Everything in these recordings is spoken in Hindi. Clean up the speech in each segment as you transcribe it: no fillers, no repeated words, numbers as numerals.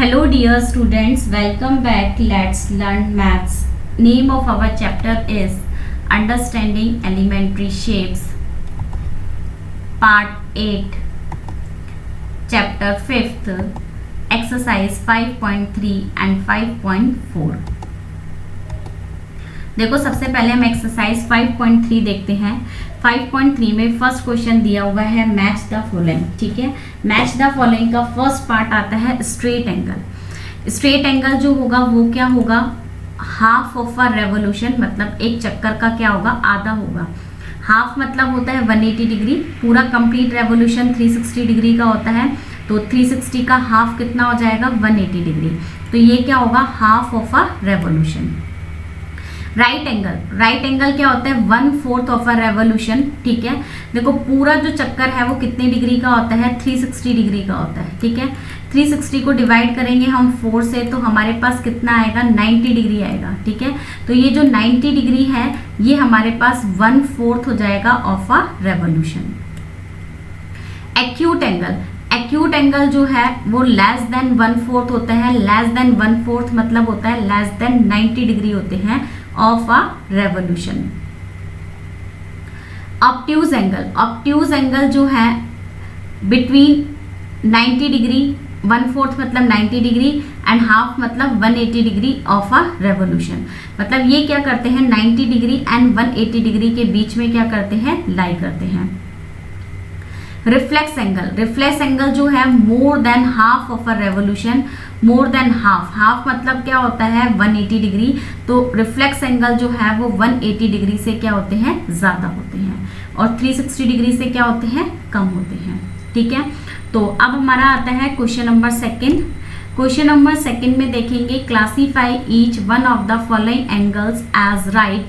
Hello dear students, welcome back. Let's learn maths. Name of our chapter is Understanding Elementary Shapes. Part 8, Chapter 5th, Exercise 5.3 and 5.4. देखो सबसे पहले हम एक्सरसाइज 5.3 देखते हैं। 5.3 में फर्स्ट क्वेश्चन दिया हुआ है मैच द फॉलोइंग। ठीक है, मैच द फॉलोइंग का फर्स्ट पार्ट आता है स्ट्रेट एंगल। स्ट्रेट एंगल जो होगा वो क्या होगा, हाफ ऑफ अ रेवोल्यूशन, मतलब एक चक्कर का क्या होगा, आधा होगा। हाफ मतलब होता है 180 डिग्री, पूरा कंप्लीट रेवोल्यूशन 360 डिग्री का होता है, तो 360 का हाफ कितना हो जाएगा, 180 डिग्री। तो ये क्या होगा, half of a revolution. Right angle क्या होता है, 1/4 ऑफ अ रेवोल्यूशन। ठीक है, देखो पूरा जो चक्कर है वो कितने डिग्री का होता है, 360 डिग्री का होता है। ठीक है, 360 को डिवाइड करेंगे हम 4 से, तो हमारे पास कितना आएगा, 90 डिग्री आएगा। ठीक है, तो ये जो 90 डिग्री है ये हमारे पास 1/4 हो जाएगा of a revolution. Acute angle जो है वो लेस देन 1/4 होता है। लेस देन 1/4 मतलब होता है लेस देन 90 डिग्री होते हैं of a revolution. Obtuse angle जो है बिटवीन 90 डिग्री, 1/4 मतलब 90 डिग्री एंड हाफ मतलब 180 डिग्री ऑफ अ रेवोल्यूशन। मतलब ये क्या करते हैं, 90 डिग्री एंड 180 डिग्री के बीच में क्या करते हैं, लाई करते हैं। रिफ्लेक्स एंगल जो है more than half of a revolution. More than half मतलब क्या होता है, 180 डिग्री। तो रिफ्लेक्स एंगल जो है वो 180 डिग्री से क्या होते हैं, ज्यादा होते हैं, और 360 डिग्री से क्या होते हैं, कम होते हैं। ठीक है, तो अब हमारा आता है question number second. Question number second में देखेंगे, classify each one of the following angles as right,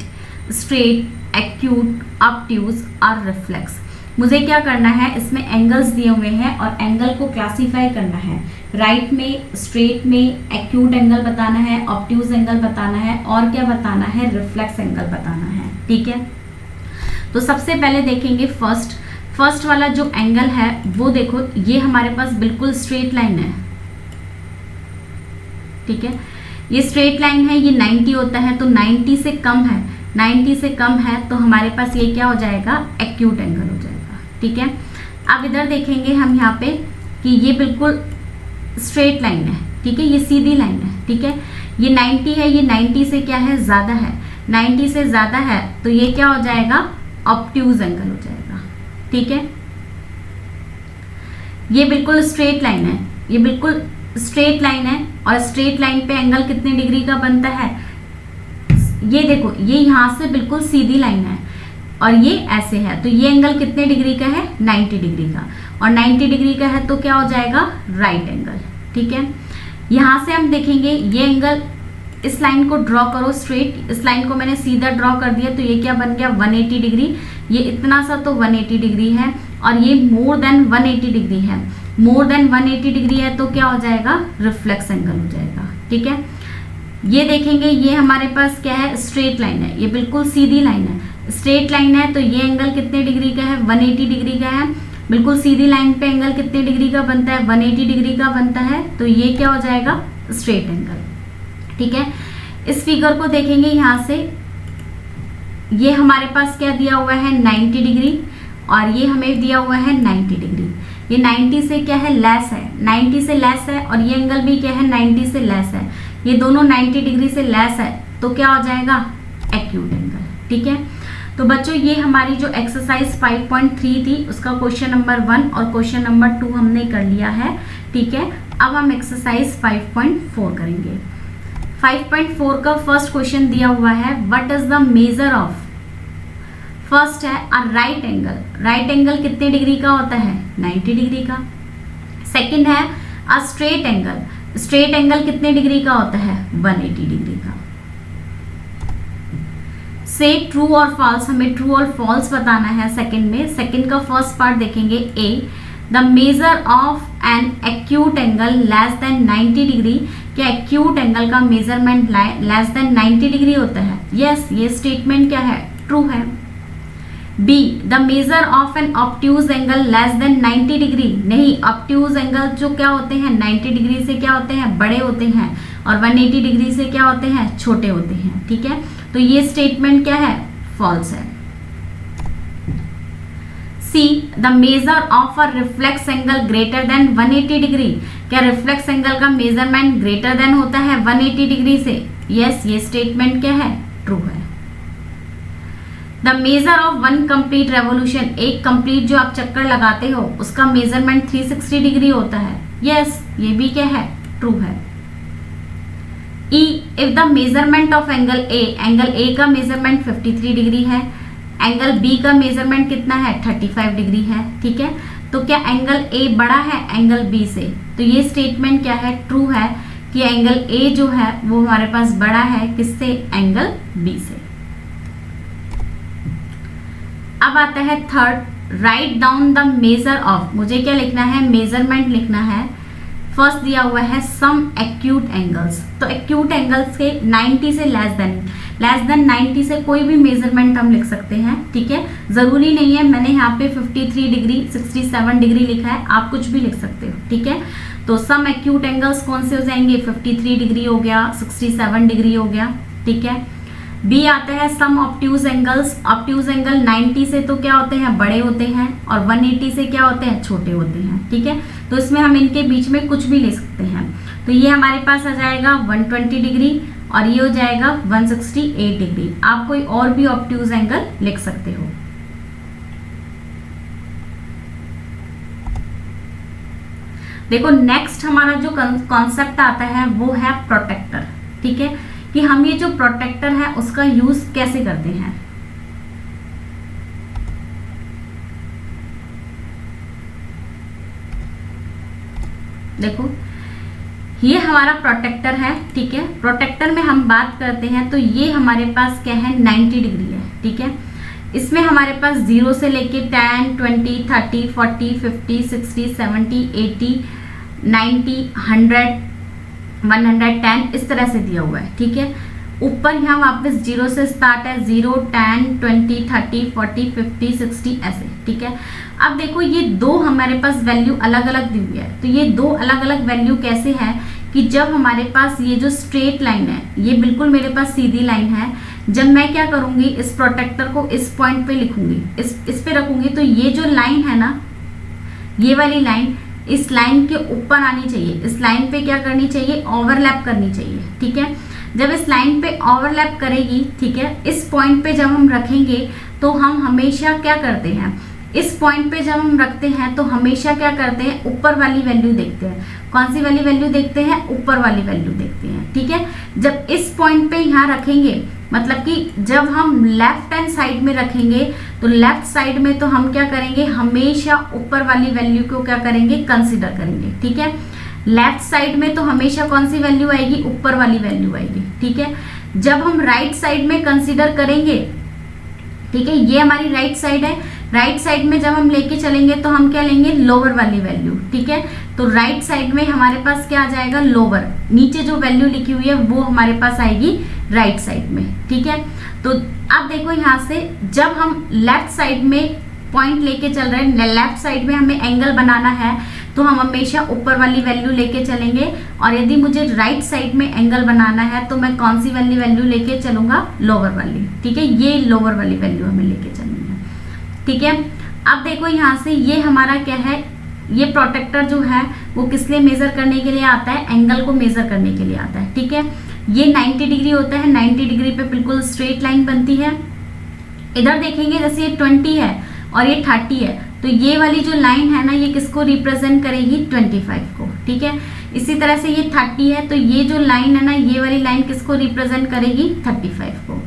straight, acute, obtuse और रिफ्लेक्स। मुझे क्या करना है, इसमें एंगल्स दिए हुए हैं और एंगल को क्लासीफाई करना है। राइट में, स्ट्रेट में, एक्यूट एंगल बताना है, ऑब्ट्यूज एंगल बताना है और क्या बताना है, रिफ्लेक्स एंगल बताना है। ठीक है, तो सबसे पहले देखेंगे फर्स्ट वाला जो एंगल है वो देखो, ये हमारे पास बिल्कुल स्ट्रेट लाइन है। ठीक है, ये स्ट्रेट लाइन है, ये 90 होता है, तो 90 से कम है, 90 से कम है तो हमारे पास ये क्या हो जाएगा, एक्यूट एंगल हो जाएगा। ठीक है, अब इधर देखेंगे हम यहाँ पे कि ये बिल्कुल स्ट्रेट लाइन है। ठीक है, ये सीधी लाइन है। ठीक है, ये 90 है, ये 90 से क्या है, ज्यादा है, 90 से ज्यादा है, तो ये क्या हो जाएगा, ऑब्ट्यूज एंगल हो जाएगा। ठीक है, ये बिल्कुल स्ट्रेट लाइन है, ये बिल्कुल स्ट्रेट लाइन है, और स्ट्रेट लाइन पे एंगल कितने डिग्री का बनता है, ये देखो, ये यहां से बिल्कुल सीधी लाइन है और ये ऐसे है, तो ये एंगल कितने डिग्री का है, 90 डिग्री का, और 90 डिग्री का है तो क्या हो जाएगा, राइट एंगल। ठीक है, यहां से हम देखेंगे ये एंगल, इस लाइन को ड्रॉ करो स्ट्रेट, इस लाइन को मैंने सीधा ड्रॉ कर दिया, तो ये क्या बन गया, 180 डिग्री। ये इतना सा तो 180 डिग्री है, और ये मोर देन 180 डिग्री है। मोर देन 180 डिग्री है तो क्या हो जाएगा, रिफ्लेक्स एंगल हो जाएगा। ठीक है, ये देखेंगे, ये हमारे पास क्या है, स्ट्रेट लाइन है, ये बिल्कुल सीधी लाइन है। स्ट्रेट लाइन है तो ये एंगल कितने डिग्री का है, 180 डिग्री का है। बिल्कुल सीधी लाइन पे एंगल कितने डिग्री का बनता है, 180 डिग्री का बनता है, तो ये क्या हो जाएगा, स्ट्रेट एंगल। ठीक है, इस फिगर को देखेंगे, यहाँ से ये हमारे पास क्या दिया हुआ है, 90 डिग्री, और ये हमें दिया हुआ है 90 डिग्री। ये 90 से क्या है, लेस है, 90 से लेस है, और ये एंगल भी क्या है, 90 से लेस है। ये दोनों 90 डिग्री से लेस है तो क्या हो जाएगा, एक्यूट एंगल। ठीक है, तो बच्चों ये हमारी जो एक्सरसाइज 5.3 थी उसका क्वेश्चन नंबर 1 और क्वेश्चन नंबर 2 हमने कर लिया है। ठीक है, अब हम एक्सरसाइज 5.4 करेंगे। 5.4 का फर्स्ट क्वेश्चन दिया हुआ है, what is the measure of, first है a right angle. Right angle कितने डिग्री का होता है, 90 डिग्री का। सेकंड है a straight angle. Straight angle कितने डिग्री का होता है, 180 डिग्री का। से ट्रू और फॉल्स, हमें ट्रू और फॉल्स बताना है सेकंड में। सेकंड का फर्स्ट पार्ट देखेंगे, A the measure of an acute angle less than 90 degree. क्या एक्यूट एंगल का मेजरमेंट लेस देन 90 डिग्री होता है, यस, ये स्टेटमेंट क्या है, ट्रू है। B the measure of an obtuse angle less than 90 degree. नहीं, ऑब्ट्यूज एंगल जो क्या होते हैं 90 डिग्री से क्या होते हैं, बड़े होते हैं, और 180 डिग्री से क्या होते हैं, छोटे होते हैं। ठीक है, तो ये स्टेटमेंट क्या है, फॉल्स है। See the measure of a reflex angle greater than 180 degree. क्या रिफ्लेक्स एंगल का मेजरमेंट ग्रेटर देन होता है 180 डिग्री से? यस, ये स्टेटमेंट क्या है, ट्रू है। The measure of one complete revolution, एक कंप्लीट जो आप चक्कर लगाते हो उसका मेजरमेंट 360 डिग्री होता है। यस, ये भी क्या है, ट्रू है। E if the measurement of angle A, angle A का मेजरमेंट 53 डिग्री है, एंगल बी का मेजरमेंट कितना है, 35 डिग्री है। ठीक है, तो क्या एंगल ए बड़ा है एंगल बी से? तो ये स्टेटमेंट क्या है, ट्रू है कि एंगल ए जो है वो हमारे पास बड़ा है किससे, एंगल बी से। अब आता है third, right down the measure of. मुझे क्या लिखना है, मेजरमेंट लिखना है। फर्स्ट दिया हुआ है सम एक्यूट एंगल्स, तो एक्यूट एंगल्स के 90 से लेस देन 90 से कोई भी मेजरमेंट हम लिख सकते हैं। ठीक है, जरूरी नहीं है, मैंने यहाँ पे 53 डिग्री 67 डिग्री लिखा है, आप कुछ भी लिख सकते हो। ठीक है, तो सम एक्यूट एंगल्स कौन से हो जाएंगे, 53 डिग्री हो गया, 67 डिग्री हो गया। ठीक है, बी आता है सम ऑब्ट्यूज एंगल्स। ऑब्ट्यूज एंगल 90 से तो क्या होते हैं, बड़े होते हैं, और 180 से क्या होते हैं, छोटे होते हैं। ठीक है, तो इसमें हम इनके बीच में कुछ भी ले सकते हैं। तो ये हमारे पास आ जाएगा 120 डिग्री और ये हो जाएगा 168 डिग्री। आप कोई और भी ऑब्ट्यूज एंगल लिख सकते हो। देखो नेक्स्ट हमारा जो कॉन्सेप्ट आता है वो है प्रोटेक्टर। ठीक है, कि हम ये जो प्रोटेक्टर है उसका यूज कैसे करते हैं। देखो ये हमारा प्रोटेक्टर है। ठीक है, प्रोटेक्टर में हम बात करते हैं तो ये हमारे पास क्या है, 90 डिग्री है। ठीक है, इसमें हमारे पास 0 से लेके 10, 20, 30, 40, 50, 60, 70, 80, 90, 100, 110 इस तरह से दिया हुआ है। ठीक है, ऊपर यहाँ वापस 0 से स्टार्ट है, 0, 10, 20, 30, 40, 50, 60 ऐसे। ठीक है, अब देखो ये दो हमारे पास वैल्यू अलग अलग दी हुई है। तो ये दो अलग अलग वैल्यू कैसे है कि जब हमारे पास ये जो स्ट्रेट लाइन है, ये बिल्कुल मेरे पास सीधी लाइन है, जब मैं क्या करूंगी, इस प्रोटेक्टर को इस पॉइंट पे लिखूंगी, इस पे रखूंगी, तो ये जो लाइन है ना, ये वाली लाइन इस लाइन के ऊपर आनी चाहिए। इस लाइन पे क्या करनी चाहिए, ओवरलैप करनी चाहिए। ठीक है, जब इस लाइन पे ओवरलैप करेगी, ठीक है, इस पॉइंट पे जब हम रखेंगे तो हम हमेशा क्या करते हैं, इस पॉइंट पे जब हम रखते हैं तो हमेशा क्या करते हैं, ऊपर वाली वैल्यू देखते हैं। कौन सी वाली वैल्यू देखते हैं, ऊपर वाली वैल्यू देखते हैं। ठीक है, जब इस पॉइंट पे यहाँ रखेंगे, मतलब कि जब हम लेफ्ट हैंड साइड में रखेंगे तो लेफ्ट साइड में तो हम क्या करेंगे, हमेशा ऊपर वाली वैल्यू को क्या करेंगे, कंसिडर करेंगे। ठीक है, लेफ्ट साइड में तो हमेशा कौन सी वैल्यू आएगी, ऊपर वाली वैल्यू आएगी। ठीक है, जब हम राइट साइड में कंसिडर करेंगे, ठीक है, ये हमारी राइट साइड है, राइट साइड में जब हम लेके चलेंगे तो हम क्या लेंगे, लोअर वाली वैल्यू। ठीक है, तो राइट साइड में हमारे पास क्या आ जाएगा, लोअर, नीचे जो वैल्यू लिखी हुई है वो हमारे पास आएगी राइट साइड में। ठीक है, तो अब देखो यहाँ से जब हम लेफ्ट साइड में पॉइंट लेके चल रहे हैं, लेफ्ट साइड में हमें एंगल बनाना है तो हम हमेशा ऊपर वाली वैल्यू लेके चलेंगे, और यदि मुझे राइट साइड में एंगल बनाना है तो मैं कौन सी वाली वैल्यू लेके चलूंगा, लोअर वाली। ठीक है, ये लोअर वाली वैल्यू हमें लेके चलनी है। ठीक है, अब देखो यहाँ से ये हमारा क्या है, ये प्रोटेक्टर जो है वो किस लिए मेजर करने के लिए आता है, एंगल को मेजर करने के लिए आता है। ठीक है, ये 90 डिग्री होता है, 90 डिग्री पे बिल्कुल स्ट्रेट लाइन बनती है। इधर देखेंगे जैसे ये 20 है और ये 30 है, तो ये वाली जो लाइन है ना, ये किसको रिप्रेजेंट करेगी, 25 को। ठीक है, इसी तरह से ये 30 है, तो ये जो लाइन है ना, ये वाली लाइन किसको रिप्रेजेंट करेगी, 35 को।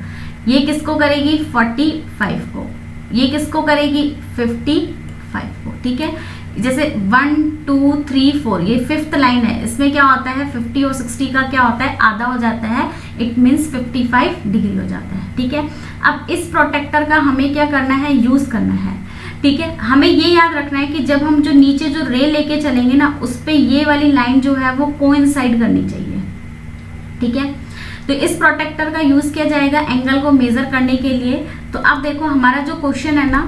ये किसको करेगी, 45 को। ये किसको करेगी, 55 को। ठीक है, जैसे 1, 2, 3, 4 ये 5th लाइन है, इसमें क्या होता है, 50 और 60 का क्या होता है, आधा हो जाता है, इट मीन्स 55 डिग्री हो जाता है। ठीक है, अब इस प्रोटेक्टर का हमें क्या करना है, यूज करना है। ठीक है, हमें ये याद रखना है कि जब हम जो नीचे जो रे लेके चलेंगे ना, उस पे ये वाली लाइन जो है वो कोइंसाइड करनी चाहिए। ठीक है, तो इस प्रोटेक्टर का यूज किया जाएगा एंगल को मेजर करने के लिए। तो अब देखो हमारा जो क्वेश्चन है ना,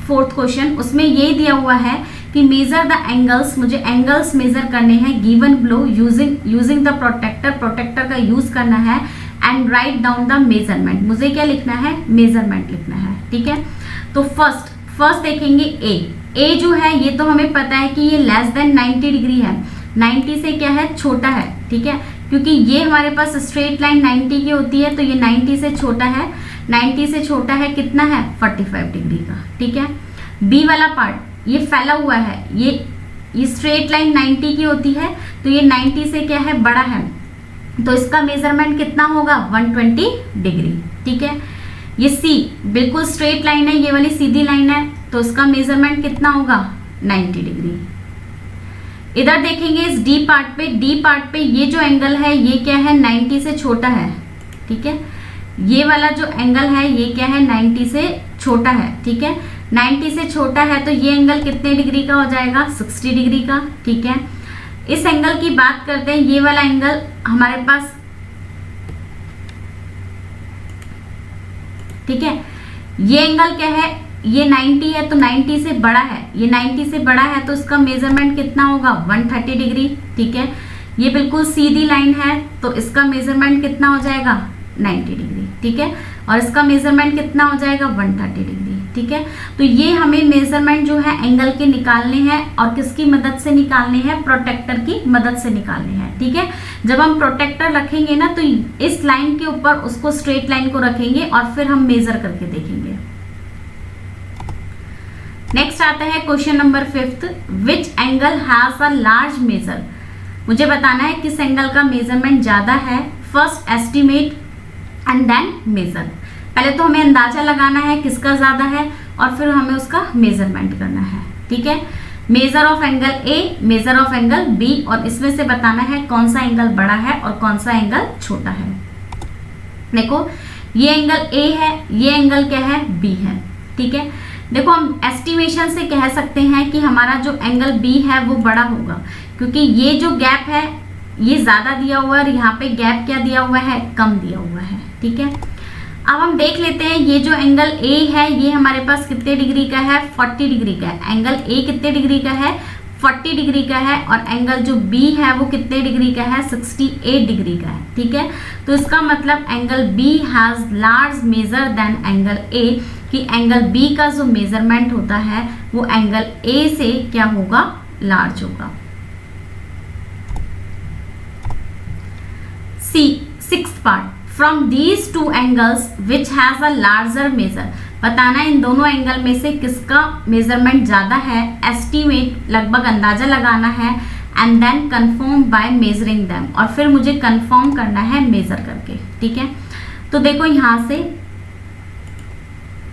फोर्थ क्वेश्चन, उसमें ये दिया हुआ है कि मेजर द एंगल्स, मुझे एंगल्स मेजर करने हैं given below using the protractor का यूज करना है, and write down the measurement, मुझे क्या लिखना है, मेजरमेंट लिखना है, ठीक है। तो फर्स्ट देखेंगे ए जो है ये तो हमें पता है कि ये लेस देन 90 डिग्री है, 90 से क्या है, छोटा है, ठीक है, क्योंकि ये हमारे पास स्ट्रेट लाइन 90 की होती है, तो ये 90 से छोटा है, 90 से छोटा है कितना है, 45 डिग्री का, ठीक है। बी वाला पार्ट ये फैला हुआ है, ये स्ट्रेट लाइन 90 की होती है, तो ये 90 से क्या है, बड़ा है, तो इसका मेजरमेंट कितना होगा, 120 डिग्री, ठीक है। ये सी बिल्कुल स्ट्रेट लाइन है, ये वाली सीधी लाइन है, तो इसका मेजरमेंट कितना होगा, 90 डिग्री। इधर देखेंगे इस डी पार्ट पे ये जो एंगल है ये क्या है, 90 से छोटा है, ठीक है। ये वाला जो एंगल है ये क्या है, 90 से छोटा है, ठीक है। 90 से छोटा है तो ये एंगल कितने डिग्री का हो जाएगा, 60 डिग्री का, ठीक है। इस एंगल की बात करते हैं, ये वाला एंगल हमारे पास, ठीक है, ये एंगल क्या है, ये 90 है तो 90 से बड़ा है, ये 90 से बड़ा है तो इसका मेजरमेंट कितना होगा, 130 डिग्री, ठीक है। ये बिल्कुल सीधी लाइन है तो इसका मेजरमेंट कितना हो जाएगा, 90 डिग्री, ठीक है, और इसका मेजरमेंट कितना हो जाएगा, 130 डिग्री, ठीक है। तो ये हमें मेजरमेंट जो है एंगल के निकालने हैं, और किसकी मदद से निकालने हैं, प्रोटेक्टर की मदद से निकालने हैं, ठीक है। जब हम प्रोटेक्टर रखेंगे ना तो इस लाइन के ऊपर उसको स्ट्रेट लाइन को रखेंगे और फिर हम मेजर करके देखेंगे। नेक्स्ट आता है question number 5, which angle has a large measure, मुझे बताना है किस एंगल का मेजरमेंट ज्यादा है, first estimate and then measure. पहले तो हमें अंदाजा लगाना है किसका ज्यादा है और फिर हमें उसका मेजरमेंट करना है, ठीक है। Measure of angle A, measure of angle B, और इसमें से बताना है कौन सा एंगल बड़ा है और कौन सा एंगल छोटा है। देखो ये एंगल ए है, ये एंगल क्या है, बी है, ठीक है। देखो हम एस्टिमेशन से कह सकते हैं कि हमारा जो एंगल बी है वो बड़ा होगा, क्योंकि ये जो गैप है ये ज्यादा दिया हुआ है और यहाँ पे गैप क्या दिया हुआ है, कम दिया हुआ है, ठीक है। अब हम देख लेते हैं ये जो एंगल ए है ये हमारे पास कितने डिग्री का है, 40 डिग्री का है। एंगल ए कितने डिग्री का है, 40 डिग्री का है, और एंगल जो बी है वो कितने डिग्री का है, 68 डिग्री का है, ठीक है। तो इसका मतलब angle B has large measure than angle A, कि एंगल बी का जो मेजरमेंट होता है वो एंगल ए से क्या होगा, लार्ज होगा। C, sixth part, from these two angles which has a larger measure, बताना इन दोनों एंगल में से किसका मेजरमेंट ज्यादा है, एस्टिमेट लगभग अंदाजा लगाना है, and then confirm by measuring them, और फिर मुझे कंफर्म करना है मेजर करके, ठीक है। तो देखो यहाँ से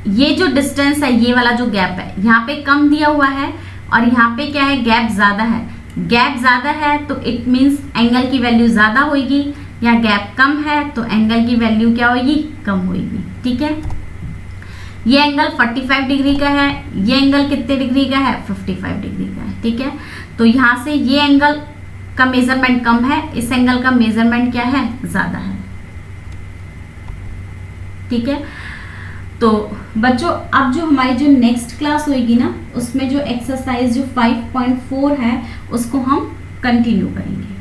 ये जो डिस्टेंस है, ये वाला जो गैप है यहाँ पे कम दिया हुआ है और यहाँ पे क्या है, गैप ज्यादा है। गैप ज्यादा है तो इट मीन्स एंगल की वैल्यू ज्यादा होगी, या गैप कम है तो एंगल की वैल्यू क्या होगी, कम होगी, ठीक है। ये एंगल 45 डिग्री का है, ये एंगल कितने डिग्री का है, 55 डिग्री का है, ठीक है। तो यहाँ से ये एंगल का मेजरमेंट कम है, इस एंगल का मेजरमेंट क्या है, ज्यादा है, ठीक है। तो बच्चों अब जो हमारी जो नेक्स्ट क्लास होगी ना उसमें जो एक्सरसाइज जो 5.4 है उसको हम कंटिन्यू करेंगे।